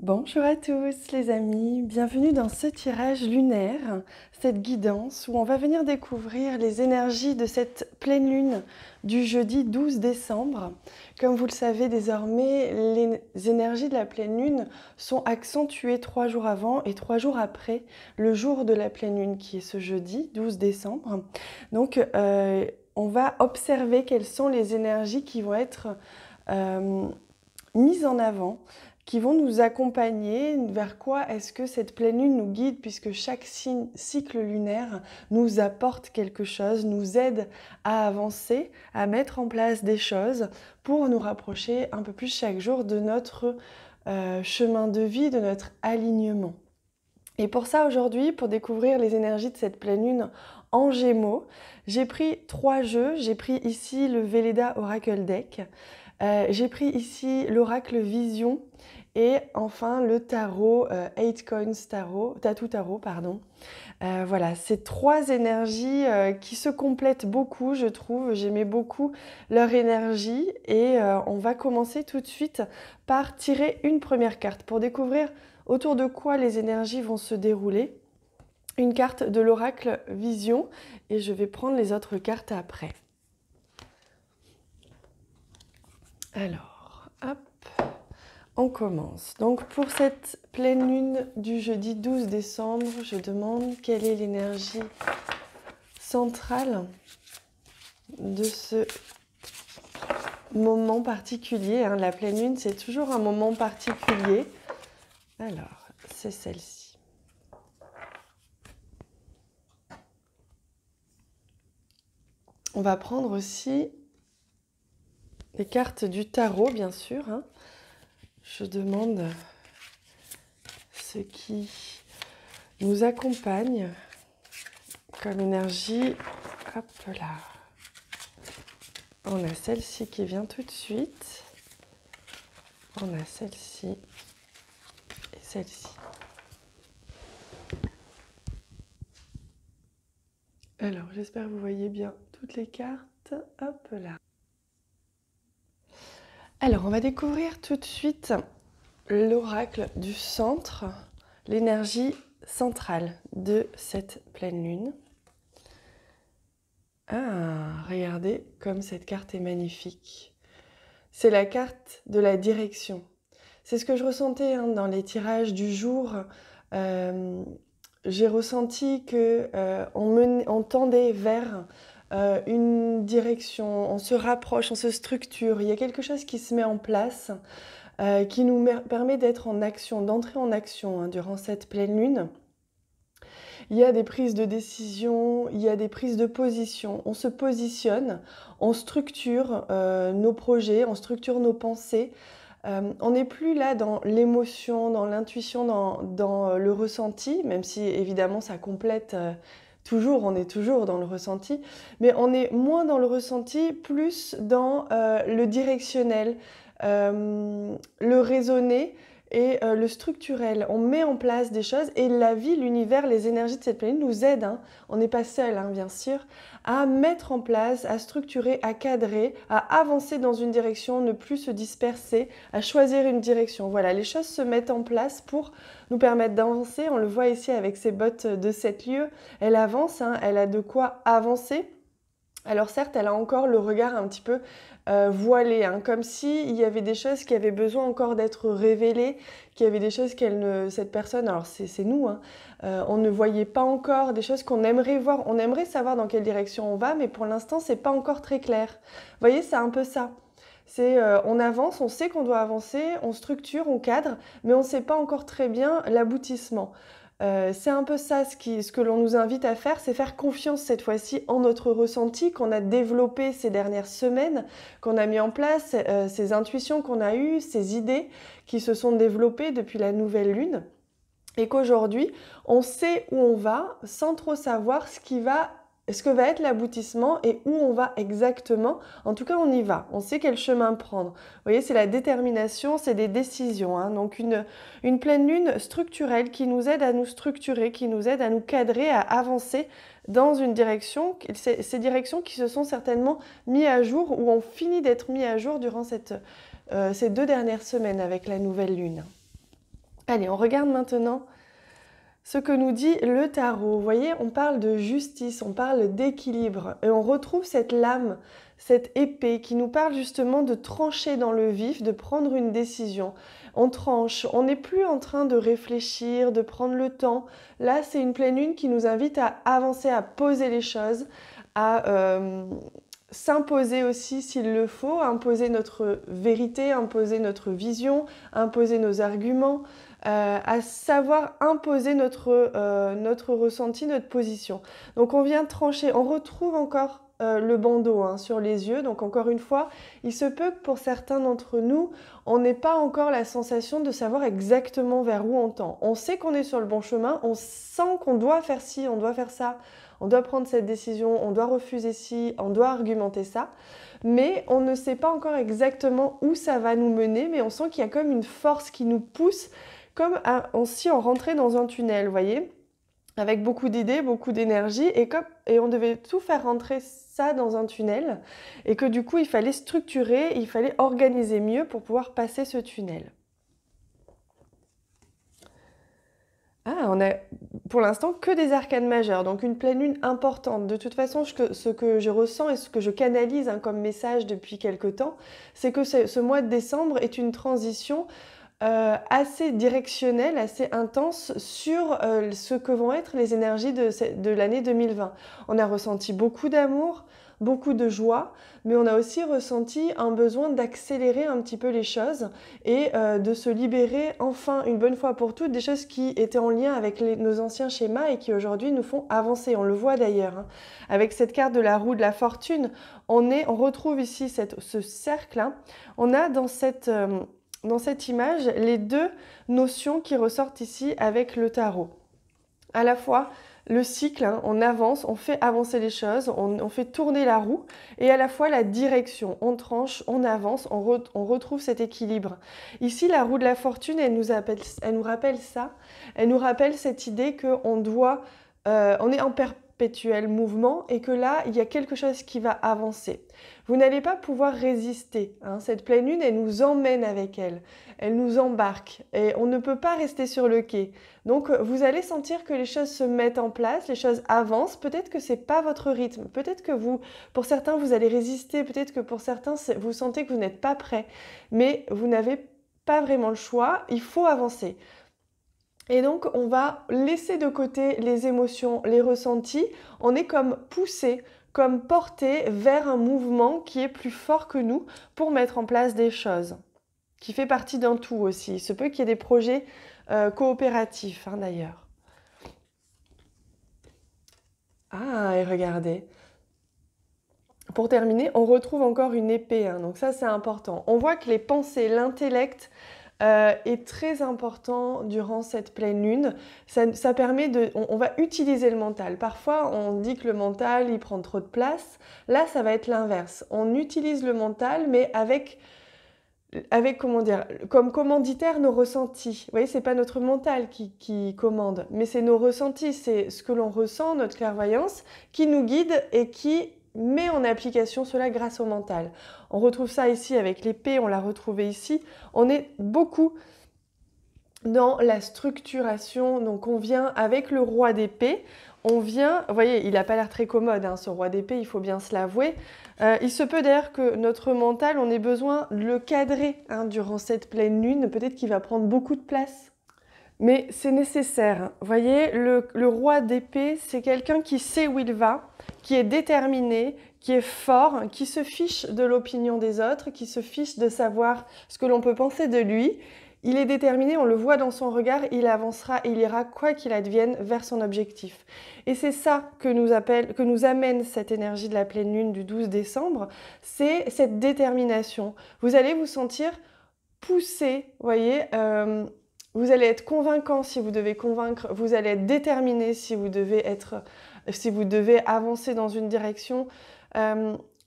Bonjour à tous les amis, bienvenue dans ce tirage lunaire, cette guidance où on va venir découvrir les énergies de cette pleine lune du jeudi 12 décembre. Comme vous le savez désormais, les énergies de la pleine lune sont accentuées 3 jours avant et 3 jours après le jour de la pleine lune qui est ce jeudi 12 décembre. Donc on va observer quelles sont les énergies qui vont être mises en avant, qui vont nous accompagner, vers quoi est-ce que cette pleine lune nous guide, puisque chaque cycle lunaire nous apporte quelque chose, nous aide à avancer, à mettre en place des choses pour nous rapprocher un peu plus chaque jour de notre chemin de vie, de notre alignement. Et pour ça, aujourd'hui, pour découvrir les énergies de cette pleine lune en Gémeaux, j'ai pris 3 jeux. J'ai pris ici le Velleda Oracle Deck, j'ai pris ici l'Oracle Vision et enfin le tarot 8 Coins Tattoo Tarot, pardon. Voilà, ces 3 énergies qui se complètent beaucoup, je trouve. J'aimais beaucoup leur énergie et on va commencer tout de suite par tirer une première carte pour découvrir autour de quoi les énergies vont se dérouler. Une carte de l'Oracle Vision et je vais prendre les autres cartes après. Alors, hop, on commence. Donc pour cette pleine lune du jeudi 12 décembre, je demande quelle est l'énergie centrale de ce moment particulier. La pleine lune, c'est toujours un moment particulier. Alors, c'est celle-ci. On va prendre aussi les cartes du tarot, bien sûr. Je demande ce qui nous accompagne comme énergie. Hop là. On a celle-ci qui vient tout de suite. On a celle-ci et celle-ci. Alors, j'espère que vous voyez bien toutes les cartes. Hop là. Alors, on va découvrir tout de suite l'oracle du centre, l'énergie centrale de cette pleine lune. Ah, regardez comme cette carte est magnifique. C'est la carte de la direction. C'est ce que je ressentais dans les tirages du jour. J'ai ressenti qu'on tendait vers une direction, on se rapproche, on se structure. Il y a quelque chose qui se met en place, qui nous permet d'être en action, d'entrer en action durant cette pleine lune. Il y a des prises de décision, il y a des prises de position. On se positionne, on structure nos projets, on structure nos pensées. On n'est plus là dans l'émotion, dans l'intuition, dans le ressenti, même si évidemment ça complète toujours, on est toujours dans le ressenti, mais on est moins dans le ressenti, plus dans le directionnel, le raisonné et le structurel. On met en place des choses et la vie, l'univers, les énergies de cette planète nous aident, on n'est pas seul bien sûr, à mettre en place, à structurer, à cadrer, à avancer dans une direction, ne plus se disperser, à choisir une direction. Voilà, les choses se mettent en place pour nous permettre d'avancer. On le voit ici avec ses bottes de 7 lieues. Elle avance, elle a de quoi avancer. Alors certes, elle a encore le regard un petit peu voilé, comme s'il y avait des choses qui avaient besoin encore d'être révélées, qu'il y avait des choses cette personne, alors c'est nous, on ne voyait pas encore, des choses qu'on aimerait voir, on aimerait savoir dans quelle direction on va, mais pour l'instant, c'est pas encore très clair. Vous voyez, c'est un peu ça. On avance, on sait qu'on doit avancer, on structure, on cadre, mais on ne sait pas encore très bien l'aboutissement. C'est un peu ça ce que l'on nous invite à faire, c'est faire confiance cette fois-ci en notre ressenti qu'on a développé ces dernières semaines, qu'on a mis en place, ces intuitions qu'on a eues, ces idées qui se sont développées depuis la nouvelle lune et qu'aujourd'hui, on sait où on va sans trop savoir ce que va être l'aboutissement et où on va exactement. En tout cas, on y va. On sait quel chemin prendre. Vous voyez, c'est la détermination, c'est des décisions. Donc, une pleine lune structurelle qui nous aide à nous structurer, qui nous aide à nous cadrer, à avancer dans une direction. Ces directions qui se sont certainement mises à jour ou ont fini d'être mises à jour durant ces 2 dernières semaines avec la nouvelle lune. Allez, on regarde maintenant ce que nous dit le tarot. Vous voyez, on parle de justice, on parle d'équilibre et on retrouve cette lame, cette épée qui nous parle justement de trancher dans le vif, de prendre une décision. On tranche, on n'est plus en train de réfléchir, de prendre le temps. Là, c'est une pleine lune qui nous invite à avancer, à poser les choses, à s'imposer aussi s'il le faut, imposer notre vérité, imposer notre vision, imposer nos arguments. À savoir imposer notre ressenti, notre position. Donc on vient trancher, on retrouve encore le bandeau sur les yeux. Donc encore une fois, il se peut que pour certains d'entre nous, on n'ait pas encore la sensation de savoir exactement vers où on tend. On sait qu'on est sur le bon chemin, on sent qu'on doit faire ci, on doit faire ça, on doit prendre cette décision, on doit refuser ci, on doit argumenter ça. Mais on ne sait pas encore exactement où ça va nous mener, mais on sent qu'il y a comme une force qui nous pousse comme si on rentrait dans un tunnel, vous voyez, avec beaucoup d'idées, beaucoup d'énergie, et on devait tout faire rentrer ça dans un tunnel, et que du coup, il fallait structurer, il fallait organiser mieux pour pouvoir passer ce tunnel. Ah, on a pour l'instant que des arcanes majeures, donc une pleine lune importante. De toute façon, ce que je ressens et ce que je canalise comme message depuis quelque temps, c'est que ce mois de décembre est une transition assez directionnelle, assez intense sur ce que vont être les énergies de l'année 2020. On a ressenti beaucoup d'amour, beaucoup de joie, mais on a aussi ressenti un besoin d'accélérer un petit peu les choses et de se libérer enfin une bonne fois pour toutes des choses qui étaient en lien avec nos anciens schémas et qui aujourd'hui nous font avancer. On le voit d'ailleurs. Avec cette carte de la roue de la fortune, on retrouve ici ce cercle. On a dans cette image les deux notions qui ressortent ici avec le tarot. À la fois le cycle, on avance, on fait avancer les choses, on fait tourner la roue, et à la fois la direction, on tranche, on avance, on retrouve cet équilibre. Ici, la roue de la fortune, elle nous rappelle ça, elle nous rappelle cette idée qu'on est en perpétuel mouvement et que là, il y a quelque chose qui va avancer. Vous n'allez pas pouvoir résister. Cette pleine lune, elle nous emmène avec elle. Elle nous embarque et on ne peut pas rester sur le quai. Donc, vous allez sentir que les choses se mettent en place, les choses avancent. Peut-être que ce n'est pas votre rythme. Peut-être que pour certains, vous allez résister. Peut-être que pour certains, vous sentez que vous n'êtes pas prêt. Mais vous n'avez pas vraiment le choix. Il faut avancer. Et donc, on va laisser de côté les émotions, les ressentis. On est comme poussé, comme porté vers un mouvement qui est plus fort que nous pour mettre en place des choses, qui fait partie d'un tout aussi. Il se peut qu'il y ait des projets coopératifs, d'ailleurs. Ah, et regardez. Pour terminer, on retrouve encore une épée, donc ça c'est important. On voit que les pensées, l'intellect est très important durant cette pleine lune. Ça permet on va utiliser le mental. Parfois, on dit que le mental, il prend trop de place. Là, ça va être l'inverse. On utilise le mental, mais avec comment dire, comme commanditaire nos ressentis. Vous voyez, c'est pas notre mental qui commande, mais c'est nos ressentis, c'est ce que l'on ressent, notre clairvoyance, qui nous guide et qui met en application cela grâce au mental. On retrouve ça ici avec l'épée, on l'a retrouvé ici. On est beaucoup dans la structuration, donc on vient avec le roi d'épée, vous voyez, il n'a pas l'air très commode, ce roi d'épée, il faut bien se l'avouer. Il se peut d'ailleurs que notre mental, on ait besoin de le cadrer durant cette pleine lune, peut-être qu'il va prendre beaucoup de place. Mais c'est nécessaire. Vous voyez, le roi d'épée, c'est quelqu'un qui sait où il va, qui est déterminé, qui est fort, qui se fiche de l'opinion des autres, qui se fiche de savoir ce que l'on peut penser de lui. Il est déterminé, on le voit dans son regard, il avancera et il ira, quoi qu'il advienne, vers son objectif. Et c'est ça que nous amène cette énergie de la pleine lune du 12 décembre, c'est cette détermination. Vous allez vous sentir poussé, vous voyez, vous allez être convaincant si vous devez convaincre, vous allez être déterminé si vous devez avancer dans une direction.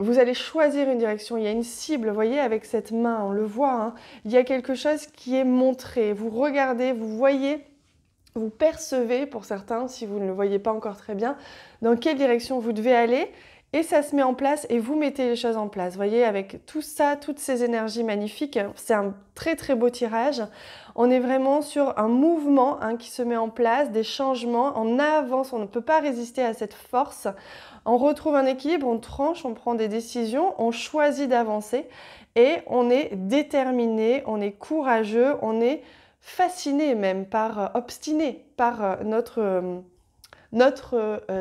Vous allez choisir une direction, il y a une cible, vous voyez, avec cette main, on le voit, il y a quelque chose qui est montré. Vous regardez, vous voyez, vous percevez, pour certains, si vous ne le voyez pas encore très bien, dans quelle direction vous devez aller. Et ça se met en place et vous mettez les choses en place. Vous voyez, avec tout ça, toutes ces énergies magnifiques, c'est un très très beau tirage. On est vraiment sur un mouvement qui se met en place, des changements. On avance, on ne peut pas résister à cette force. On retrouve un équilibre, on tranche, on prend des décisions, on choisit d'avancer et on est déterminé, on est courageux, on est fasciné même, obstiné par notre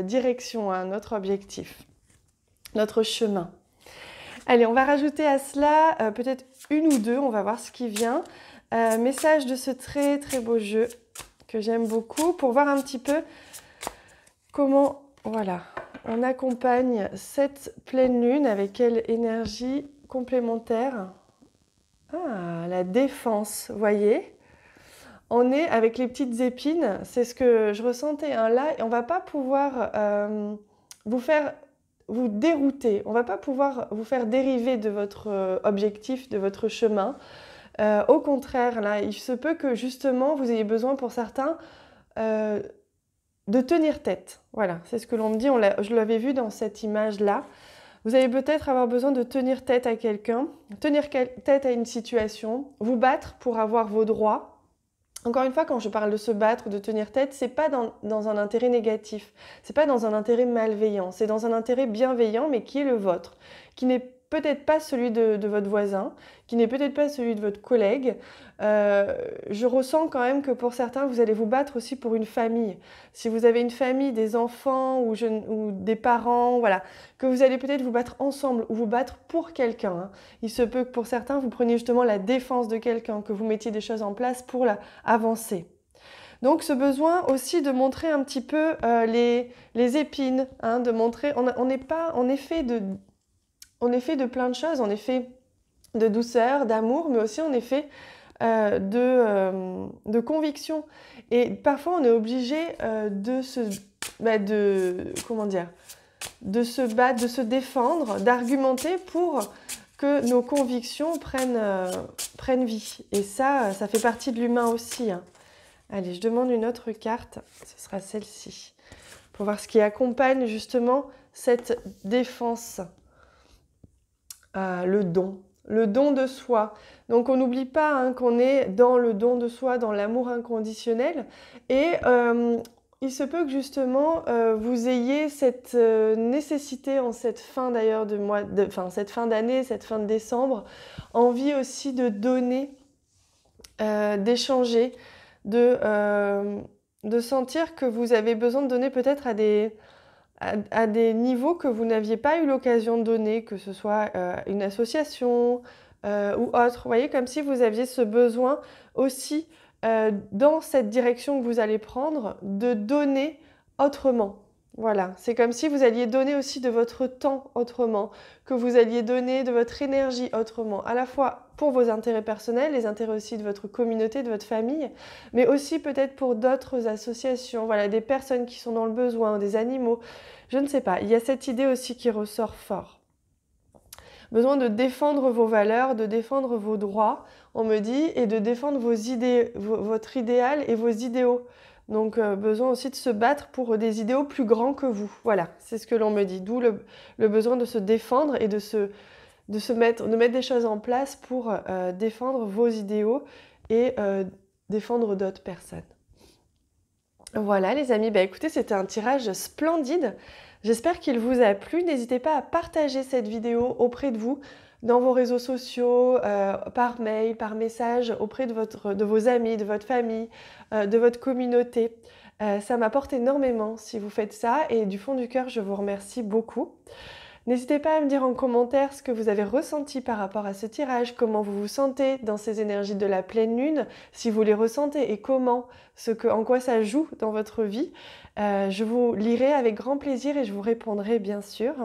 direction, notre objectif, notre chemin. Allez, on va rajouter à cela peut-être une ou deux, on va voir ce qui vient. Message de ce très très beau jeu que j'aime beaucoup pour voir un petit peu comment, voilà, on accompagne cette pleine lune avec quelle énergie complémentaire. Ah, la défense, vous voyez ? On est avec les petites épines, c'est ce que je ressentais là, et on ne va pas pouvoir vous dérouter, on ne va pas pouvoir vous faire dériver de votre objectif, de votre chemin. Au contraire, là, il se peut que justement vous ayez besoin pour certains de tenir tête. Voilà, c'est ce que l'on me dit, je l'avais vu dans cette image-là. Vous allez peut-être avoir besoin de tenir tête à quelqu'un, tenir tête à une situation, vous battre pour avoir vos droits. Encore une fois, quand je parle de se battre, de tenir tête, c'est pas dans un intérêt négatif, c'est pas dans un intérêt malveillant, c'est dans un intérêt bienveillant, mais qui est le vôtre, qui n'est peut-être pas celui de votre voisin, qui n'est peut-être pas celui de votre collègue. Je ressens quand même que pour certains, vous allez vous battre aussi pour une famille. Si vous avez une famille, des enfants ou des parents, voilà, que vous allez peut-être vous battre ensemble ou vous battre pour quelqu'un. Il se peut que pour certains, vous preniez justement la défense de quelqu'un, que vous mettiez des choses en place pour avancer. Donc ce besoin aussi de montrer un petit peu les épines, de montrer, on est fait de plein de choses, on est fait de douceur, d'amour, mais aussi on est fait de conviction. Et parfois on est obligé de se battre, de se défendre, d'argumenter pour que nos convictions prennent vie. Et ça fait partie de l'humain aussi. Allez, je demande une autre carte, ce sera celle-ci, pour voir ce qui accompagne justement cette défense. Le don de soi. Donc on n'oublie pas qu'on est dans le don de soi, dans l'amour inconditionnel. Et il se peut que justement vous ayez cette nécessité en cette fin d'ailleurs cette fin d'année, cette fin de décembre, envie aussi de donner, d'échanger, de sentir que vous avez besoin de donner peut-être à des niveaux que vous n'aviez pas eu l'occasion de donner, que ce soit une association ou autre. Vous voyez, comme si vous aviez ce besoin aussi, dans cette direction que vous allez prendre, de donner autrement. Voilà, c'est comme si vous alliez donner aussi de votre temps autrement, que vous alliez donner de votre énergie autrement, à la fois pour vos intérêts personnels, les intérêts aussi de votre communauté, de votre famille, mais aussi peut-être pour d'autres associations, voilà, des personnes qui sont dans le besoin, des animaux, je ne sais pas. Il y a cette idée aussi qui ressort fort. Besoin de défendre vos valeurs, de défendre vos droits, on me dit, et de défendre vos idées, votre idéal et vos idéaux. Donc besoin aussi de se battre pour des idéaux plus grands que vous. Voilà, c'est ce que l'on me dit. D'où le besoin de se défendre et de mettre des choses en place pour défendre vos idéaux et défendre d'autres personnes. Voilà les amis, écoutez, c'était un tirage splendide. J'espère qu'il vous a plu. N'hésitez pas à partager cette vidéo auprès de vous, dans vos réseaux sociaux, par mail, par message, auprès de vos amis, de votre famille, de votre communauté. Ça m'apporte énormément si vous faites ça et du fond du cœur, je vous remercie beaucoup. N'hésitez pas à me dire en commentaire ce que vous avez ressenti par rapport à ce tirage, comment vous vous sentez dans ces énergies de la pleine lune, si vous les ressentez et en quoi ça joue dans votre vie. Je vous lirai avec grand plaisir et je vous répondrai bien sûr.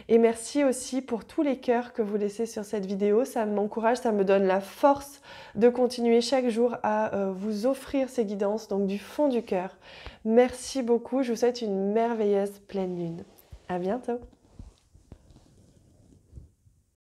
Et merci aussi pour tous les cœurs que vous laissez sur cette vidéo, ça m'encourage, ça me donne la force de continuer chaque jour à vous offrir ces guidances, donc du fond du cœur. Merci beaucoup, je vous souhaite une merveilleuse pleine lune. À bientôt.